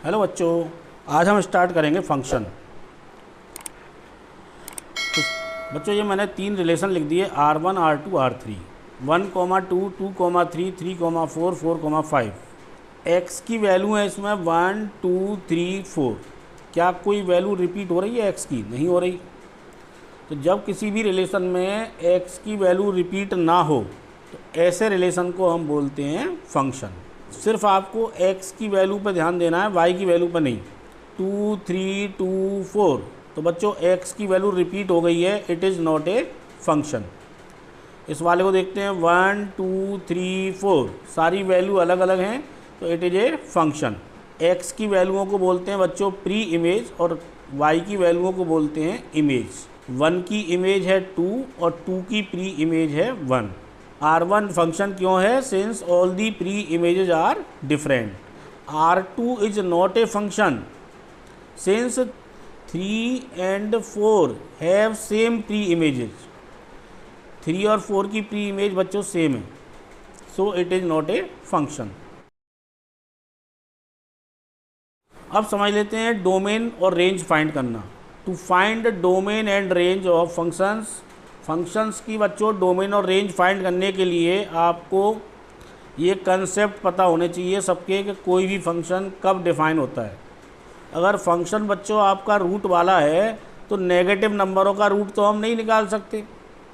Hello बच्चों, आज हम स्टार्ट करेंगे फंक्शन। तो बच्चों ये मैंने 3 रिलेशन लिख दिए R1 R2 R3, 1,2 2,3 3,4 4,5। x की वैल्यू है इसमें 1 2 3 4। क्या कोई वैल्यू रिपीट हो रही है x की? नहीं हो रही। तो जब किसी भी रिलेशन में x की वैल्यू रिपीट ना हो तो ऐसे रिलेशन को हम बोलते हैं फंक्शन। सिर्फ आपको x की वैल्यू पर ध्यान देना है, y की वैल्यू पर नहीं। 2 3 2 4, तो बच्चों x की वैल्यू रिपीट हो गई है, it is not a function. इस वाले को देखते हैं 1 2 3 4, सारी वैल्यू अलग अलग हैं, तो it is a function. x की वैल्यूओं को बोलते हैं बच्चों प्री इमेज और y की वैल्यूओं को बोलते हैं इमेज। 1 की इमेज है 2 और 2 की प्री इमेज है 1। R1 फंक्शन क्यों है? Since all the pre images are different. R2 is not a function since 3 and 4 have same pre images. 3 और 4 की प्री इमेज बच्चों सेम है, so it is not a function. अब समझ लेते हैं डोमेन और रेंज फाइंड करना। To find domain and range of functions की बच्चों डोमेन और रेंज फाइंड करने के लिए आपको ये कंसेप्ट पता होने चाहिए सबके कि कोई भी फंक्शन कब डिफ़ाइन होता है। अगर फंक्शन बच्चों आपका रूट वाला है तो नेगेटिव नंबरों का रूट तो हम नहीं निकाल सकते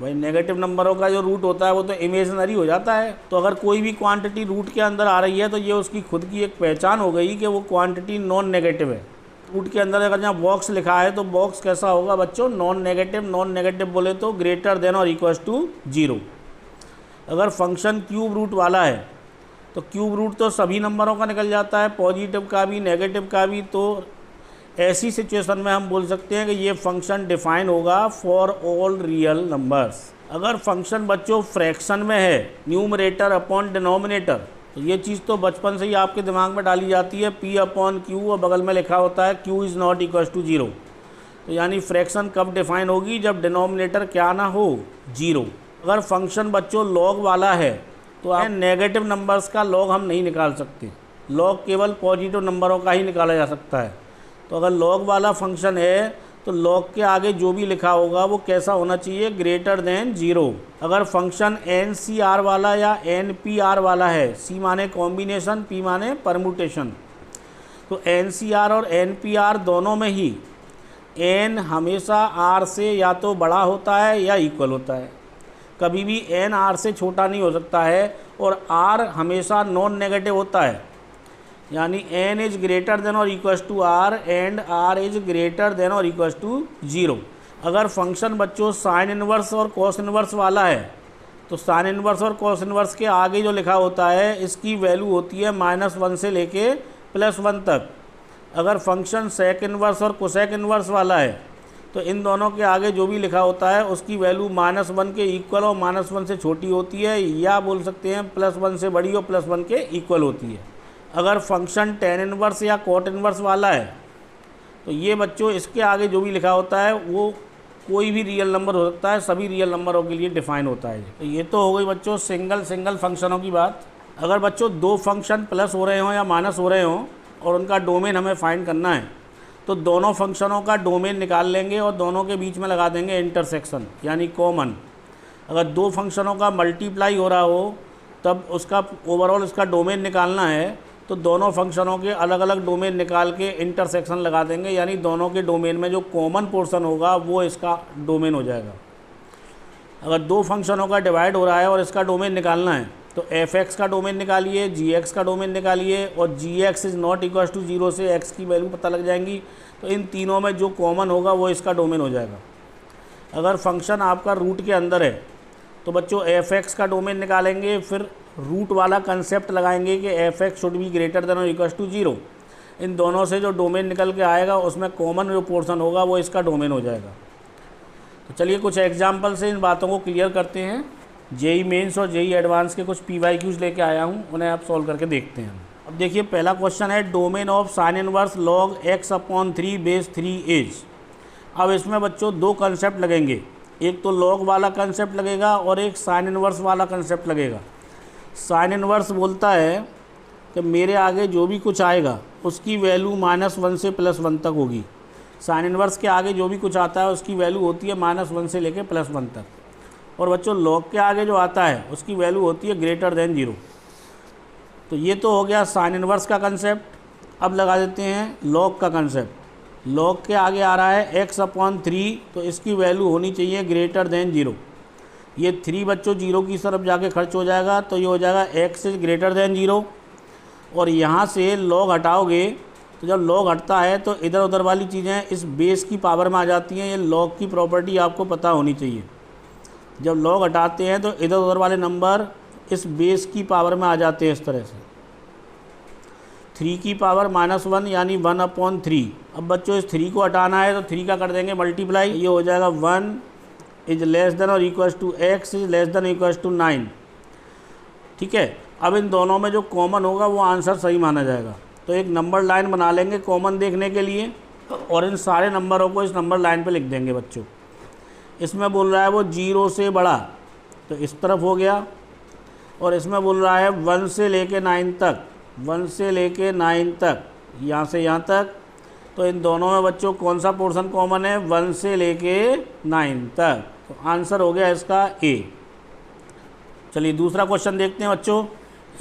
भाई। नेगेटिव नंबरों का जो रूट होता है वो तो इमेजिनरी हो जाता है। तो अगर कोई भी क्वांटिटी रूट के अंदर आ रही है तो ये उसकी खुद की एक पहचान हो गई कि वो क्वांटिटी नॉन नेगेटिव है। रूट के अंदर अगर जहाँ बॉक्स लिखा है तो बॉक्स कैसा होगा बच्चों? नॉन नेगेटिव बोले तो ग्रेटर देन और इक्वल्स टू 0। अगर फंक्शन क्यूब रूट वाला है तो क्यूब रूट तो सभी नंबरों का निकल जाता है, पॉजिटिव का भी नेगेटिव का भी। तो ऐसी सिचुएशन में हम बोल सकते हैं कि ये फंक्शन डिफाइन होगा फॉर ऑल रियल नंबर्स। अगर फंक्शन बच्चों फ्रैक्शन में है, न्यूमरेटर अपॉन डिनोमिनेटर, तो ये चीज़ तो बचपन से ही आपके दिमाग में डाली जाती है, P अपॉन Q और बगल में लिखा होता है Q is not equal to 0। तो यानी फ्रैक्शन कब डिफाइन होगी? जब डिनोमिनेटर क्या ना हो? 0। अगर फंक्शन बच्चों लॉग वाला है तो नेगेटिव नंबर्स का लॉग हम नहीं निकाल सकते, लॉग केवल पॉजिटिव नंबरों का ही निकाला जा सकता है। तो अगर लॉग वाला फंक्शन है तो लॉग के आगे जो भी लिखा होगा वो कैसा होना चाहिए? Greater than 0। अगर फंक्शन NCR वाला या NPR वाला है, C माने कॉम्बिनेशन, P माने परमुटेशन, तो NCR और NPR दोनों में ही N हमेशा R से या तो बड़ा होता है या इक्वल होता है। कभी भी N R से छोटा नहीं हो सकता है, और R हमेशा नॉन नेगेटिव होता है, यानी N इज ग्रेटर देन और equals to R and R is greater than और इक्वल्स टू 0। अगर फंक्शन बच्चों साइन इनवर्स और कॉस इनवर्स वाला है तो साइन इनवर्स और कॉस इनवर्स के आगे जो लिखा होता है इसकी वैल्यू होती है -1 से लेके +1 तक। अगर फंक्शन सेक इनवर्स और कोसेक इनवर्स वाला है तो इन दोनों के आगे जो भी लिखा होता है उसकी वैल्यू -1 के इक्वल और -1 से छोटी होती है, या बोल सकते हैं +1 से बड़ी और +1 के इक्वल होती है। अगर फंक्शन टेन इनवर्स या कॉट इनवर्स वाला है तो ये बच्चों इसके आगे जो भी लिखा होता है वो कोई भी रियल नंबर हो सकता है, सभी रियल नंबरों के लिए डिफाइन होता है। तो ये तो हो गई बच्चों सिंगल फंक्शनों की बात। अगर बच्चों 2 फंक्शन प्लस हो रहे हों या माइनस हो रहे हों और उनका डोमेन हमें फाइंड करना है तो दोनों फंक्शनों का डोमेन निकाल लेंगे और दोनों के बीच में लगा देंगे इंटरसेक्शन यानी कॉमन। अगर 2 फंक्शनों का मल्टीप्लाई हो रहा हो तब उसका ओवरऑल इसका डोमेन निकालना है तो दोनों फंक्शनों के अलग अलग डोमेन निकाल के इंटरसेक्शन लगा देंगे, यानी दोनों के डोमेन में जो कॉमन पोर्शन होगा वो इसका डोमेन हो जाएगा। अगर 2 फंक्शनों का डिवाइड हो रहा है और इसका डोमेन निकालना है तो f(x) का डोमेन निकालिए, g(x) का डोमेन निकालिए, और g(x) is not equal to 0 से x की वैल्यू पता लग जाएंगी। तो इन तीनों में जो कॉमन होगा वो इसका डोमेन हो जाएगा। अगर फंक्शन आपका रूट के अंदर है तो बच्चों f(x) का डोमेन निकालेंगे, फिर रूट वाला कंसेप्ट लगाएंगे कि f(x) should be greater than और इक्वल टू 0। इन दोनों से जो डोमेन निकल के आएगा उसमें कॉमन जो पोर्शन होगा वो इसका डोमेन हो जाएगा। तो चलिए कुछ एग्जांपल से इन बातों को क्लियर करते हैं। जेई मेंस और जेई एडवांस के कुछ PYQs लेके आया हूँ, उन्हें आप सॉल्व करके देखते हैं। अब देखिए पहला क्वेश्चन है domain of sine inverse log x/3 base 3 is. अब इसमें बच्चों 2 कंसेप्ट लगेंगे, एक तो log वाला कंसेप्ट लगेगा और एक साइन इनवर्स वाला कंसेप्ट लगेगा। साइन इनवर्स बोलता है कि मेरे आगे जो भी कुछ आएगा उसकी वैल्यू -1 से +1 तक होगी। साइन इनवर्स के आगे जो भी कुछ आता है उसकी वैल्यू होती है -1 से लेके +1 तक। और बच्चों लॉग के आगे जो आता है उसकी वैल्यू होती है >0। तो ये तो हो गया साइन इनवर्स का कंसेप्ट। अब लगा देते हैं लॉग का कंसेप्ट। लॉग के आगे आ रहा है x/3, तो इसकी वैल्यू होनी चाहिए >0। ये 3 बच्चों 0 की तरफ जाके खर्च हो जाएगा, तो ये हो जाएगा x इज >0। और यहाँ से लॉग हटाओगे तो जब लॉग हटता है तो इधर उधर वाली चीज़ें इस बेस की पावर में आ जाती हैं। ये लॉग की प्रॉपर्टी आपको पता होनी चाहिए। जब लॉग हटाते हैं तो इधर उधर वाले नंबर इस बेस की पावर में आ जाते हैं इस तरह से। 3 की पावर -1 यानी 1/3। अब बच्चों इस 3 को हटाना है तो 3 का कर देंगे मल्टीप्लाई। ये हो जाएगा 1 इज लेस देन और equal to x is less than equal to 9। ठीक है, अब इन दोनों में जो कॉमन होगा वो आंसर सही माना जाएगा। तो एक नंबर लाइन बना लेंगे कॉमन देखने के लिए और इन सारे नंबरों को इस नंबर लाइन पे लिख देंगे बच्चों। इसमें बोल रहा है वो 0 से बड़ा, तो इस तरफ हो गया। और इसमें बोल रहा है 1 से लेके 9 तक, 1 से लेके 9 तक, यहाँ से यहाँ तक। तो इन दोनों में बच्चों कौन सा पोर्शन कॉमन है? 1 से लेके 9 तक। तो आंसर हो गया इसका ए। चलिए दूसरा क्वेश्चन देखते हैं बच्चों।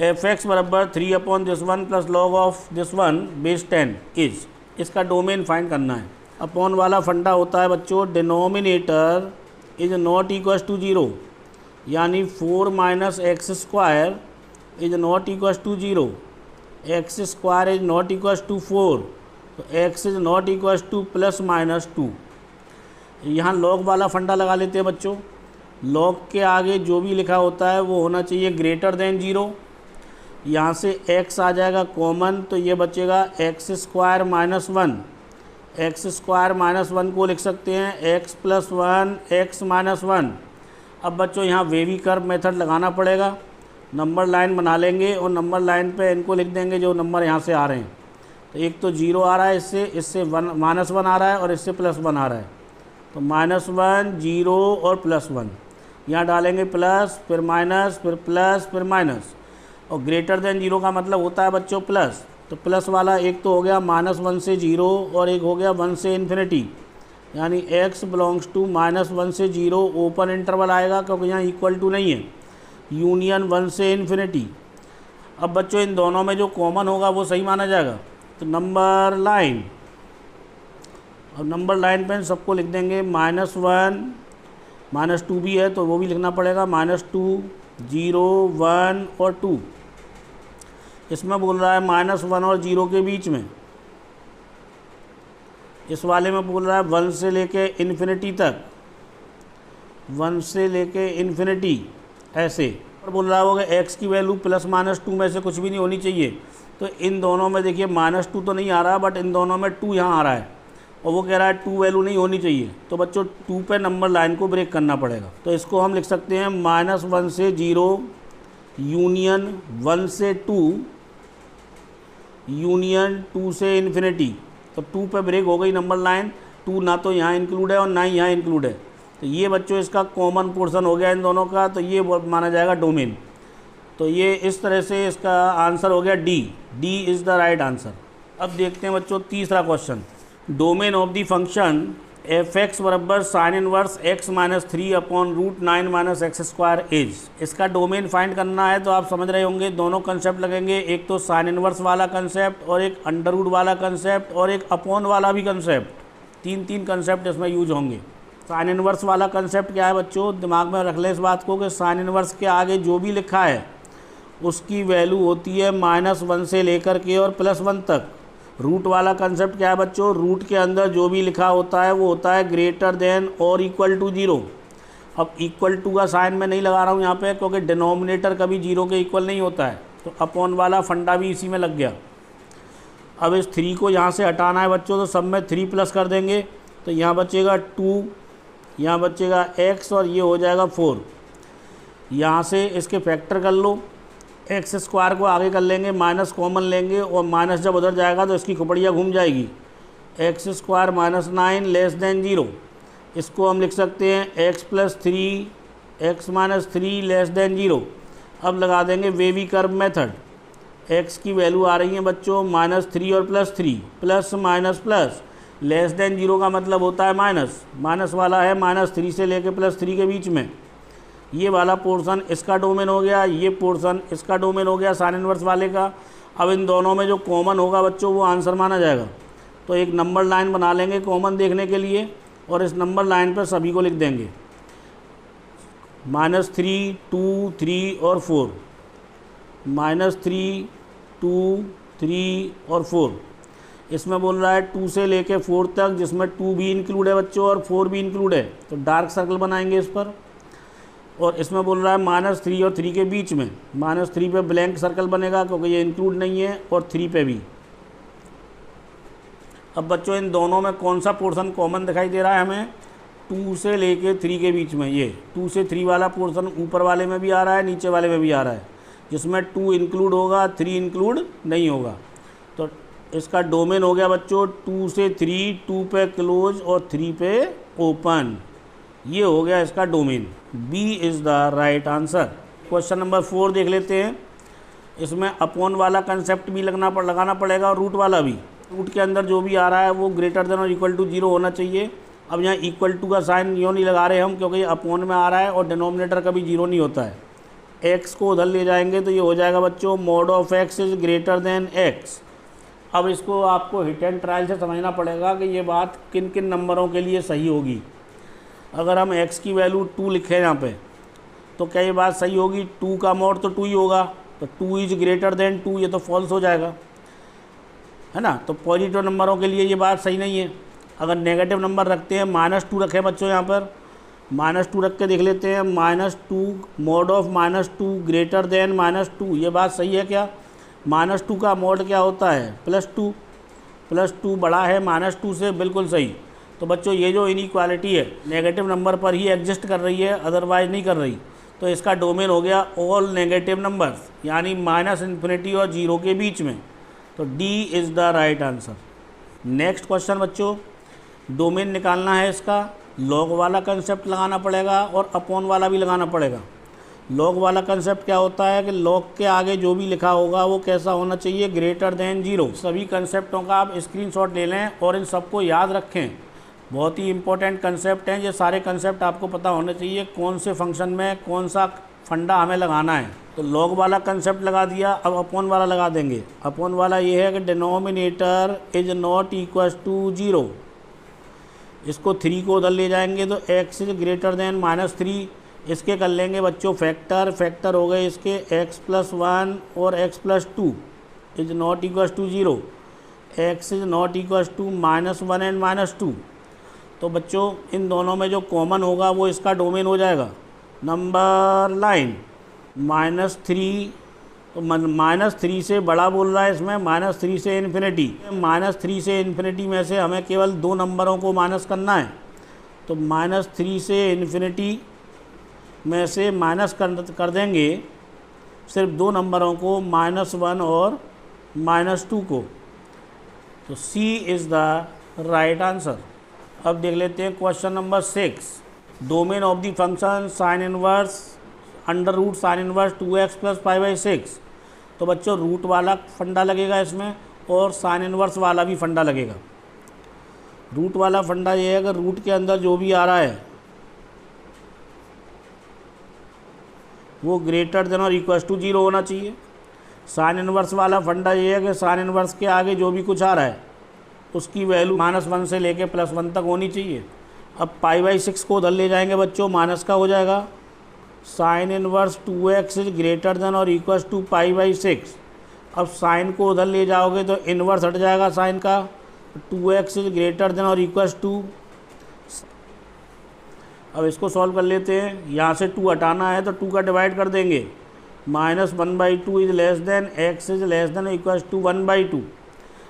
f(x) बराबर 3/(1) plus log of this one base 10 is. इसका डोमेन फाइंड करना है। अपॉन वाला फंडा होता है बच्चों denominator is not equal to 0, यानी 4 - x² is not equal to 0, x² is not equal to 4, तो x is not equal to +-2। यहाँ लॉग वाला फंडा लगा लेते हैं बच्चों। लॉग के आगे जो भी लिखा होता है वो होना चाहिए >0। यहाँ से x आ जाएगा कॉमन, तो ये बचेगा x² - 1। x² - 1 को लिख सकते हैं x + 1 x - 1। अब बच्चों यहाँ वेवी कर्व मेथड लगाना पड़ेगा। नंबर लाइन बना लेंगे और नंबर लाइन पे इनको लिख देंगे जो नंबर यहाँ से आ रहे हैं। तो एक तो 0 आ रहा है, इससे 1 आ रहा है और इससे +1 आ रहा है। तो -1 0 और +1 यहाँ डालेंगे प्लस, फिर माइनस, फिर प्लस, फिर माइनस। और >0 का मतलब होता है बच्चों प्लस। तो प्लस वाला एक तो हो गया -1 से 0 और एक हो गया 1 से इन्फिनिटी, यानी x बिलोंग्स टू -1 से 0 ओपन इंटरवल आएगा क्योंकि यहाँ इक्वल टू नहीं है, यूनियन 1 से इन्फिनिटी। अब बच्चों इन दोनों में जो कॉमन होगा वो सही माना जाएगा। तो नंबर लाइन, अब नंबर लाइन पे सबको लिख देंगे -1 -2 भी है तो वो भी लिखना पड़ेगा, -2 0 1 और 2। इसमें बोल रहा है -1 और 0 के बीच में। इस वाले में बोल रहा है 1 से लेके इन्फिनिटी तक, 1 से लेके इन्फिनिटी ऐसे। और बोल रहा होगा x की वैल्यू +-2 में से कुछ भी नहीं होनी चाहिए। तो इन दोनों में देखिए -2 तो नहीं आ रहा, बट इन दोनों में 2 यहाँ आ रहा है और वो कह रहा है 2 वैल्यू नहीं होनी चाहिए। तो बच्चों 2 पे नंबर लाइन को ब्रेक करना पड़ेगा। तो इसको हम लिख सकते हैं -1 से 0 यूनियन 1 से 2 यूनियन 2 से इन्फिनिटी। तो 2 पे ब्रेक हो गई नंबर लाइन, 2 ना तो यहाँ इंक्लूड है और ना ही यहाँ इंक्लूड है। तो ये बच्चों इसका कॉमन पोर्शन हो गया इन दोनों का, तो ये माना जाएगा डोमेन। तो ये इस तरह से इसका आंसर हो गया D. D is the right answer. अब देखते हैं बच्चों तीसरा question. Domain of the function f(x) बराबर sine inverse x - 3/√9 - x² is. इसका डोमेन फाइंड करना है। तो आप समझ रहे होंगे दोनों कंसेप्ट लगेंगे, एक तो साइन इनवर्स वाला कंसेप्ट और एक अंडर रूट वाला कंसेप्ट और एक अपॉन वाला भी कंसेप्ट। तीन कंसेप्ट इसमें यूज होंगे। साइन इनवर्स वाला कंसेप्ट क्या है बच्चों, दिमाग में रख लें इस बात को कि साइन इनवर्स के आगे जो भी लिखा है उसकी वैल्यू होती है -1 से लेकर के और +1 तक। रूट वाला कंसेप्ट क्या है बच्चों, रूट के अंदर जो भी लिखा होता है वो होता है >= 0। अब इक्वल टू का साइन मैं नहीं लगा रहा हूँ यहाँ पे क्योंकि डिनोमिनेटर कभी 0 के इक्वल नहीं होता है। तो अपॉन वाला फंडा भी इसी में लग गया। अब इस 3 को यहाँ से हटाना है बच्चों, तो सब में 3 प्लस कर देंगे। तो यहाँ बचेगा 2, यहाँ बचेगा x और ये हो जाएगा 4। यहाँ से इसके फैक्टर कर लो, x² को आगे कर लेंगे, माइनस कॉमन लेंगे और माइनस जब उधर जाएगा तो इसकी खोपड़ियाँ घूम जाएगी। x² - 9 < 0। इसको हम लिख सकते हैं x + 3 x - 3 < 0। अब लगा देंगे वेवी कर्व मेथड। एक्स की वैल्यू आ रही है बच्चों -3 और +3, plus minus plus, less than 0 का मतलब होता है माइनस, माइनस वाला है -3 से लेके +3 के बीच में। ये वाला पोर्शन इसका डोमेन हो गया, ये पोर्शन इसका डोमेन हो गया साइन इनवर्स वाले का। अब इन दोनों में जो कॉमन होगा बच्चों वो आंसर माना जाएगा। तो एक नंबर लाइन बना लेंगे कॉमन देखने के लिए, और इस नंबर लाइन पर सभी को लिख देंगे, -3, 2, 3 और 4, -3, 2, 3 और 4। इसमें बोल रहा है 2 से लेके 4 तक, जिसमें 2 भी इंक्लूड है बच्चों और 4 भी इंक्लूड है, तो डार्क सर्कल बनाएंगे इस पर। और इसमें बोल रहा है -3 और 3 के बीच में, -3 पे ब्लैंक सर्कल बनेगा क्योंकि ये इंक्लूड नहीं है, और 3 पे भी। अब बच्चों इन दोनों में कौन सा पोर्शन कॉमन दिखाई दे रहा है हमें? 2 से लेके 3 के बीच में, ये 2 से 3 वाला पोर्शन ऊपर वाले में भी आ रहा है, नीचे वाले में भी आ रहा है, जिसमें 2 इंक्लूड होगा, 3 इंक्लूड नहीं होगा। तो इसका डोमेन हो गया बच्चों 2 से 3, 2 पे क्लोज और 3 पे ओपन। ये हो गया इसका domain. B is the right answer. Question number 4 देख लेते हैं। इसमें अपॉन वाला कंसेप्ट भी लगाना पड़ेगा और रूट वाला भी। रूट के अंदर जो भी आ रहा है वो ग्रेटर देन और इक्वल टू 0 होना चाहिए। अब यहाँ इक्वल टू का साइन यूँ नहीं लगा रहे हम, क्योंकि ये अपॉन में आ रहा है और डिनोमिनेटर कभी 0 नहीं होता है। एक्स को उधर ले जाएंगे तो ये हो जाएगा बच्चों mod of x is greater than x. अब इसको आपको हिट एंड ट्रायल से समझना पड़ेगा कि ये बात किन किन नंबरों के लिए सही होगी। अगर हम x की वैल्यू 2 लिखें यहाँ पे, तो क्या ये बात सही होगी? 2 का mod तो 2 ही होगा, तो 2 इज़ ग्रेटर देन 2, ये तो फॉल्स हो जाएगा, है ना। तो पॉजिटिव नंबरों के लिए ये बात सही नहीं है। अगर नेगेटिव नंबर रखते हैं, -2 रखें बच्चों यहाँ पर, -2 रख के देख लेते हैं, -2 mod ऑफ -2 ग्रेटर देन -2, ये बात सही है क्या? -2 का mod क्या होता है? +2, +2 बड़ा है -2 से, बिल्कुल सही। तो बच्चों ये जो इनइक्वालिटी है नेगेटिव नंबर पर ही एग्जिस्ट कर रही है, अदरवाइज नहीं कर रही। तो इसका डोमेन हो गया ऑल नेगेटिव नंबर्स, यानी -∞ और 0 के बीच में। तो D is the right answer. Next question बच्चों, डोमेन निकालना है इसका। लॉग वाला कंसेप्ट लगाना पड़ेगा और अपॉन वाला भी लगाना पड़ेगा। लॉग वाला कंसेप्ट क्या होता है कि लॉग के आगे जो भी लिखा होगा वो कैसा होना चाहिए? Greater than 0। सभी कंसेप्टों का आप स्क्रीनशॉट ले लें और इन सबको याद रखें। बहुत ही इंपॉर्टेंट कंसेप्ट हैं ये सारे। कंसेप्ट आपको पता होने चाहिए कौन से फंक्शन में कौन सा फंडा हमें लगाना है। तो लॉग वाला कंसेप्ट लगा दिया, अब अपॉन वाला लगा देंगे। अपॉन वाला ये है कि denominator is not equal to 0। इसको 3 को उधर ले जाएंगे तो x इज ग्रेटर देन -3। इसके कर लेंगे बच्चों फैक्टर हो गए इसके x+1 और x+2 is not equal to 0। x is not equal to -1 and -2। तो बच्चों इन दोनों में जो कॉमन होगा वो इसका डोमेन हो जाएगा। नंबर लाइन -3, तो -3 से बड़ा बोल रहा है इसमें, -3 से इन्फिनिटी। -3 से इन्फिनिटी में से हमें केवल 2 नंबरों को माइनस करना है। तो -3 से इन्फिनिटी में से माइनस कर देंगे सिर्फ 2 नंबरों को, -1 और -2 को। तो सी इज़ द राइट आंसर। अब देख लेते हैं question number 6। Domain of the function sine inverse √ sine inverse 2x + π/6। तो बच्चों रूट वाला फंडा लगेगा इसमें और साइन इनवर्स वाला भी फंडा लगेगा। रूट वाला फंडा ये है कि रूट के अंदर जो भी आ रहा है वो ग्रेटर देन और इक्वल टू 0 होना चाहिए। साइन इनवर्स वाला फंडा ये है कि साइन इनवर्स के आगे जो भी कुछ आ रहा है उसकी वैल्यू -1 से लेके +1 तक होनी चाहिए। अब π/6 को उधर ले जाएंगे बच्चों, माइनस का हो जाएगा। Sine inverse 2x is greater than और इक्वल टू π/6। अब साइन को उधर ले जाओगे तो इन्वर्स हट जाएगा साइन का, 2x इज ग्रेटर देन और इक्वल टू। अब इसको सॉल्व कर लेते हैं। यहाँ से 2 हटाना है तो 2 का डिवाइड कर देंगे। -1/2 is less than x is less than equal to 1/2।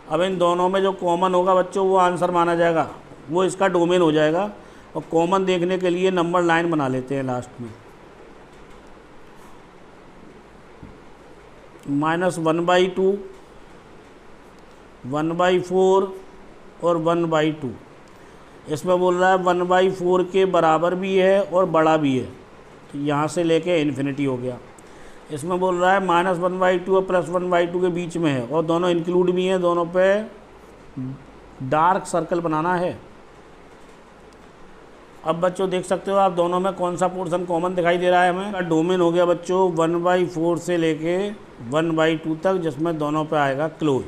अब इन दोनों में जो कॉमन होगा बच्चों वो आंसर माना जाएगा, वो इसका डोमेन हो जाएगा। और कॉमन देखने के लिए नंबर लाइन बना लेते हैं लास्ट में। -1/2, 1/4 और 1/2। इसमें बोल रहा है 1/4 के बराबर भी है और बड़ा भी है, तो यहाँ से लेके इन्फिनिटी हो गया। इसमें बोल रहा है -1/2 और +1/2 के बीच में है, और दोनों इंक्लूड भी हैं, दोनों पे डार्क सर्कल बनाना है। अब बच्चों देख सकते हो आप दोनों में कौन सा पोर्शन कॉमन दिखाई दे रहा है हमें। डोमेन हो गया बच्चों 1/4 से लेके 1/2 तक, जिसमें दोनों पे आएगा क्लोज।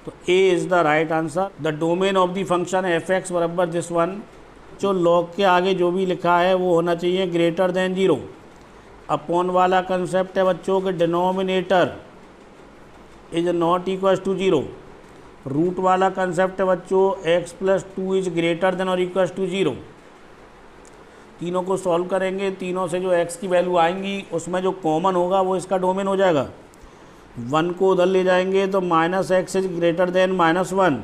तो A is the right answer. The domain of the function f(x) बराबर दिस वन। जो लॉग के आगे जो भी लिखा है वो होना चाहिए ग्रेटर देन 0। अपॉन वाला कंसेप्ट है बच्चों के denominator is not equal to 0। Root वाला कंसेप्ट है बच्चों x+2 इज ग्रेटर देन और इक्वल टू 0। तीनों को सॉल्व करेंगे, तीनों से जो x की वैल्यू आएंगी उसमें जो कॉमन होगा वो इसका डोमेन हो जाएगा। 1 को उधर ले जाएंगे तो -x is greater then -1।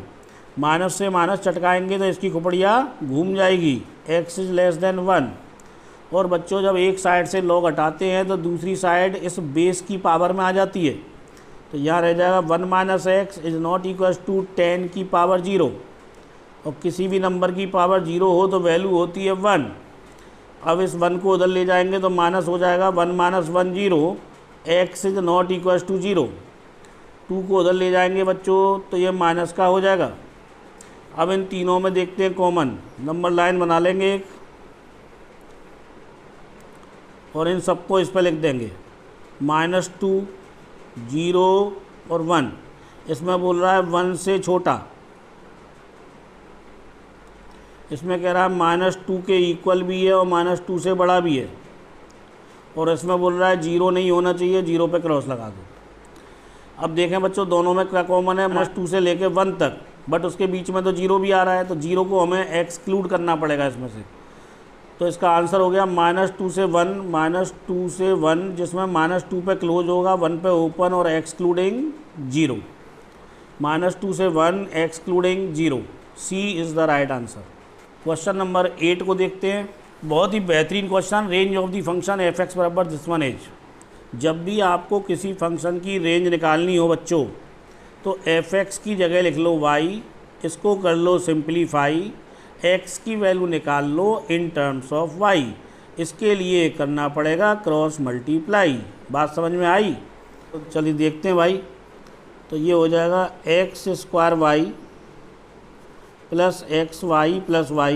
Minus से माइनस चटकाएंगे तो इसकी खोपड़िया घूम जाएगी, x इज लेस देन 1। और बच्चों जब एक साइड से लॉग हटाते हैं तो दूसरी साइड इस बेस की पावर में आ जाती है, तो यहाँ रह जाएगा 1 - x is not equal to 10 की पावर 0। और किसी भी नंबर की पावर 0 हो तो वैल्यू होती है 1। अब इस 1 को उधर ले जाएंगे तो माइनस हो जाएगा 1 - 1 0, x is not equal to 0। 2 को उधर ले जाएंगे बच्चों तो ये माइनस का हो जाएगा। अब इन तीनों में देखते हैं कॉमन, नंबर लाइन बना लेंगे एक और इन सबको इस पर लिख देंगे -2, 0 और 1। इसमें बोल रहा है 1 से छोटा, इसमें कह रहा है -2 के इक्वल भी है और -2 से बड़ा भी है, और इसमें बोल रहा है 0 नहीं होना चाहिए, 0 पे क्रॉस लगा दो। अब देखें बच्चों दोनों में क्या कॉमन है, -2 से लेके 1 तक, बट उसके बीच में तो 0 भी आ रहा है, तो 0 को हमें एक्सक्लूड करना पड़ेगा इसमें से। तो इसका आंसर हो गया -2 से 1, जिसमें -2 पे क्लोज होगा, 1 पे ओपन और एक्सक्लूडिंग 0। -2 से 1 excluding 0, C is the right answer. Question number 8 को देखते हैं। बहुत ही बेहतरीन question, range of the function f(x) बराबर दिस वन एज। जब भी आपको किसी फंक्शन की रेंज निकालनी हो बच्चों तो f(x) की जगह लिख लो y, इसको कर लो सिंप्लीफाई, x की वैल्यू निकाल लो इन टर्म्स ऑफ y। इसके लिए करना पड़ेगा क्रॉस मल्टीप्लाई। बात समझ में आई? तो चलिए देखते हैं भाई। तो ये हो जाएगा x² y plus xy plus y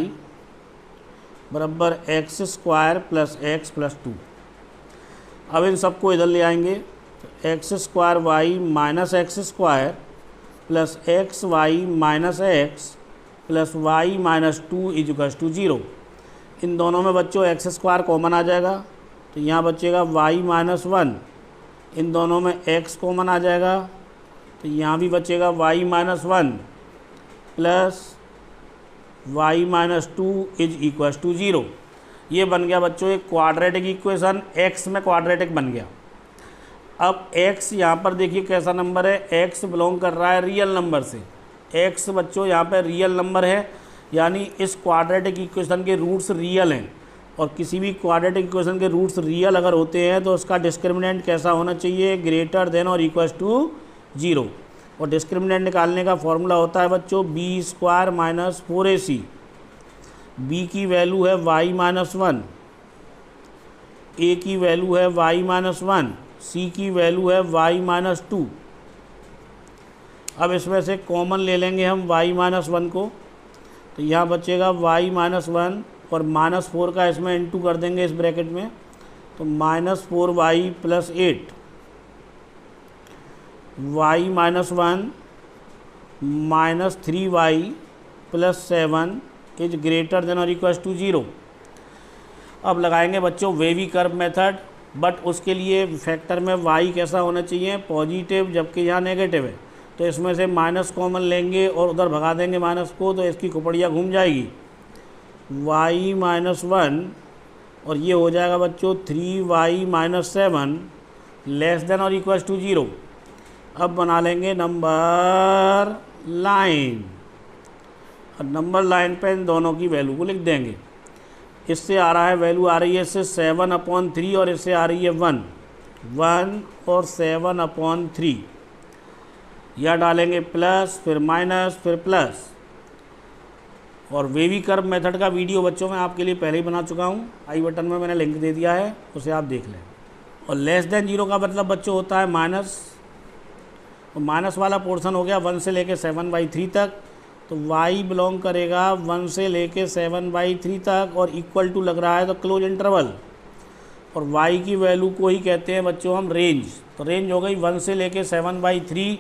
बराबर x² प्लस x प्लस 2। अब इन सबको इधर ले आएंगे तो x² y minus x² plus xy minus x plus y minus 2 is equal to 0। इन दोनों में बच्चों x² कॉमन आ जाएगा तो यहाँ बचेगा y माइनस 1। इन दोनों में x कॉमन आ जाएगा तो यहाँ भी बचेगा y minus 1 plus y minus 2 is equal to 0। ये बन गया बच्चों एक क्वाड्रेटिक इक्वेशन, x में क्वाड्रेटिक बन गया। अब x यहाँ पर देखिए कैसा नंबर है, x बिलोंग कर रहा है रियल नंबर से। x बच्चों यहाँ पर रियल नंबर है, यानी इस क्वाड्रेटिक इक्वेशन के रूट्स रियल हैं, और किसी भी क्वाड्रेटिक इक्वेशन के रूट्स रियल अगर होते हैं तो उसका डिस्क्रिमिनेंट कैसा होना चाहिए, ग्रेटर देन और इक्वल टू 0। और डिस्क्रिमिनेंट निकालने का फॉर्मूला होता है बच्चों b² माइनस 4ac। b की वैल्यू है y माइनस 1, a की वैल्यू है y माइनस 1, c की वैल्यू है y माइनस 2। अब इसमें से कॉमन ले लेंगे हम y माइनस 1 को, तो यहाँ बचेगा y माइनस 1 और -4 का इसमें इंटू कर देंगे इस ब्रैकेट में, तो -4y plus 8, y minus 1 minus 3y plus 7 is greater than और इक्वल टू 0। अब लगाएंगे बच्चों वेवी कर्व मेथड, बट उसके लिए फैक्टर में y कैसा होना चाहिए, पॉजिटिव, जबकि यहाँ नेगेटिव है। तो इसमें से माइनस कॉमन लेंगे और उधर भगा देंगे माइनस को, तो इसकी खोपड़ियाँ घूम जाएगी। y माइनस 1 और ये हो जाएगा बच्चों 3y माइनस 7 लेस देन और इक्वल टू 0। अब बना लेंगे नंबर लाइन, और नंबर लाइन पे इन दोनों की वैल्यू को लिख देंगे। इससे आ रहा है वैल्यू आ रही है इससे 7/3 और इससे आ रही है 1 और 7/3। यह डालेंगे प्लस, फिर माइनस, फिर प्लस। और वेवी कर्व मेथड का वीडियो बच्चों मैं आपके लिए पहले ही बना चुका हूँ, आई बटन में मैंने लिंक दे दिया है, उसे आप देख लें। और लेस देन 0 का मतलब बच्चों होता है माइनस, तो माइनस वाला पोर्शन हो गया 1 से लेके 7/3 तक, तो y बिलोंग करेगा 1 से लेके 7/3 तक, और इक्वल टू लग रहा है तो क्लोज इंटरवल, और y की वैल्यू को ही कहते हैं बच्चों हम रेंज। तो रेंज हो गई 1 से लेके 7/3,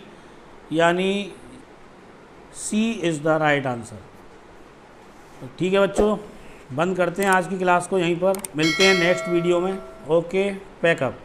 यानी C is the right answer. तो ठीक है बच्चों, बंद करते हैं आज की क्लास को यहीं पर, मिलते हैं नेक्स्ट वीडियो में। Okay, pack up.